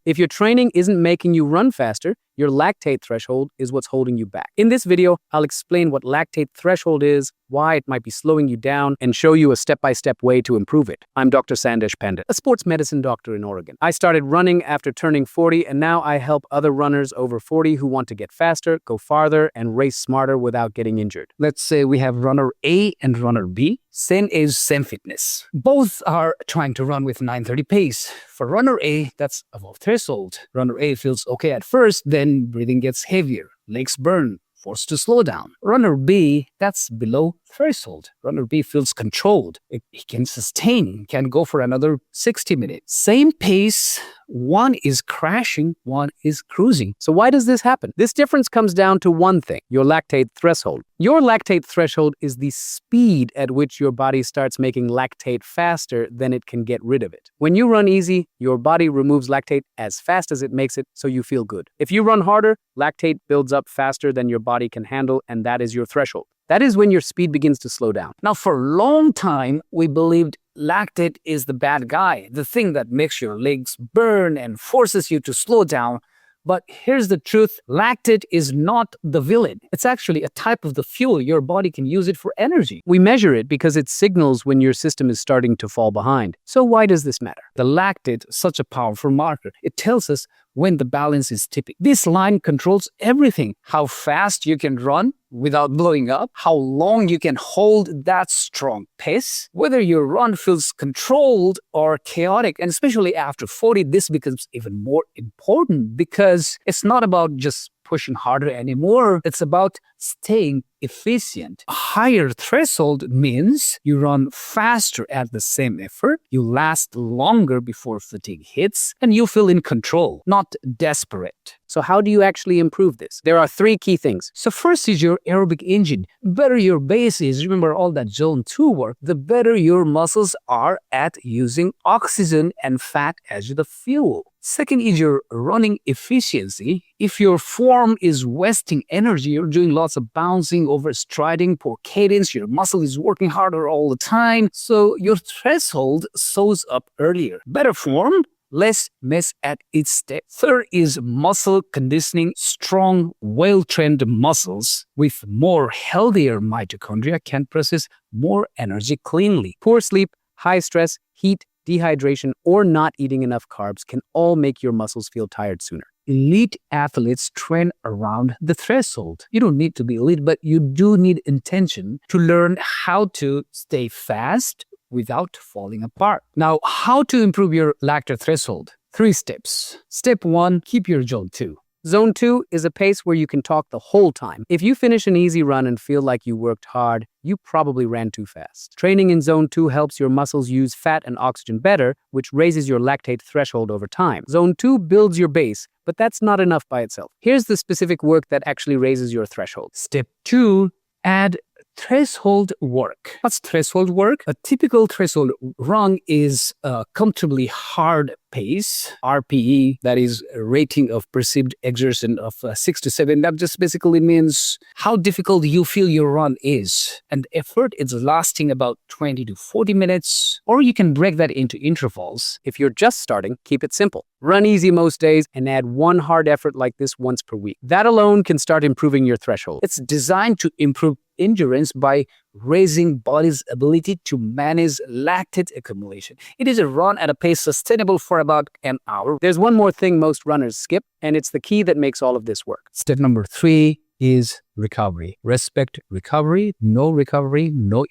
If your training isn't making you run faster, your lactate threshold is what's holding you back. In this video, I'll explain what lactate threshold is, why it might be slowing you down, and show you a step-by-step way to improve it. I'm Dr. Sandesh Pandit, a sports medicine doctor in Oregon. I started running after turning 40, and now I help other runners over 40 who want to get faster, go farther, and race smarter without getting injured. Let's say we have runner A and runner B. Same age, same fitness. Both are trying to run with 9:30 pace. For runner A, that's above threshold. Runner A feels okay at first, then breathing gets heavier, legs burn, forced to slow down. Runner B, that's below threshold. Runner B feels controlled. He can sustain, can go for another 60 minutes. Same pace, one is crashing, one is cruising. So why does this happen? This difference comes down to one thing, your lactate threshold. Your lactate threshold is the speed at which your body starts making lactate faster than it can get rid of it. When you run easy, your body removes lactate as fast as it makes it, so you feel good. If you run harder, lactate builds up faster than your body can handle, and that is your threshold. That is when your speed begins to slow down. Now, for a long time, we believed lactate is the bad guy, the thing that makes your legs burn and forces you to slow down. But here's the truth, lactate is not the villain. It's actually a type of the fuel. Your body can use it for energy. We measure it because it signals when your system is starting to fall behind. So why does this matter? The lactate is such a powerful marker. It tells us when the balance is tipping. This line controls everything. How fast you can run without blowing up, how long you can hold that strong pace, whether your run feels controlled or chaotic. And especially after 40, this becomes even more important because it's not about just pushing harder anymore. It's about staying efficient. A higher threshold means you run faster at the same effort, you last longer before fatigue hits, and you feel in control, not desperate. So how do you actually improve this? There are 3 key things. So first is your aerobic engine. The better your base is, remember all that zone 2 work, the better your muscles are at using oxygen and fat as the fuel. Second is your running efficiency. If your form is wasting energy, you're doing lots of bouncing, overstriding, poor cadence, your muscle is working harder all the time, so your threshold shows up earlier. Better form, less mess at each step. Third is muscle conditioning. Strong, well-trained muscles with more healthier mitochondria can process more energy cleanly. Poor sleep, high stress, heat, dehydration, or not eating enough carbs can all make your muscles feel tired sooner. Elite athletes train around the threshold. You don't need to be elite, but you do need intention to learn how to stay fast without falling apart. Now, how to improve your lactate threshold? 3 steps. Step 1, keep your zone 2. Zone 2 is a pace where you can talk the whole time. If you finish an easy run and feel like you worked hard, you probably ran too fast. Training in Zone 2 helps your muscles use fat and oxygen better, which raises your lactate threshold over time. Zone 2 builds your base, but that's not enough by itself. Here's the specific work that actually raises your threshold. Step 2, add threshold work. What's threshold work? A typical threshold run is a comfortably hard pace, RPE, that is a rating of perceived exertion of 6 to 7. That just basically means how difficult you feel your run is. And effort is lasting about 20 to 40 minutes, or you can break that into intervals. If you're just starting, keep it simple. Run easy most days and add 1 hard effort like this once per week. That alone can start improving your threshold. It's designed to improve endurance by raising body's ability to manage lactate accumulation. It is a run at a pace sustainable for about an hour. There's one more thing most runners skip, and it's the key that makes all of this work. Step number 3 is recovery. Respect recovery, no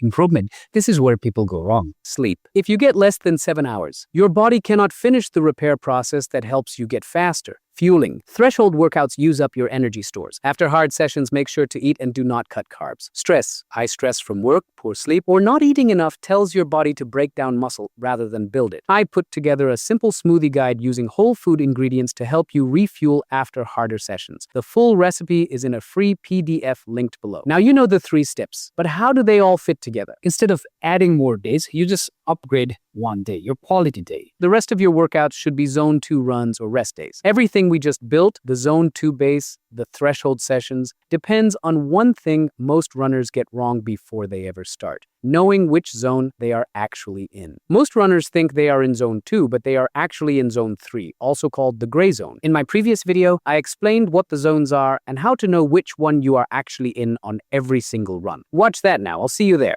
improvement. This is where people go wrong. Sleep. If you get less than 7 hours, your body cannot finish the repair process that helps you get faster. Fueling. Threshold workouts use up your energy stores. After hard sessions, make sure to eat and do not cut carbs. Stress. High stress from work, poor sleep, or not eating enough tells your body to break down muscle rather than build it. I put together a simple smoothie guide using whole food ingredients to help you refuel after harder sessions. The full recipe is in a free PDF linked below. Now you know the 3 steps, but how do they all fit together? Instead of adding more days, you just upgrade one day, your quality day. The rest of your workouts should be Zone 2 runs or rest days. Everything we just built, the Zone 2 base, the threshold sessions, depends on one thing most runners get wrong before they ever start: knowing which zone they are actually in. Most runners think they are in Zone 2, but they are actually in Zone 3, also called the gray zone. In my previous video, I explained what the zones are and how to know which one you are actually in on every single run. Watch that now, I'll see you there.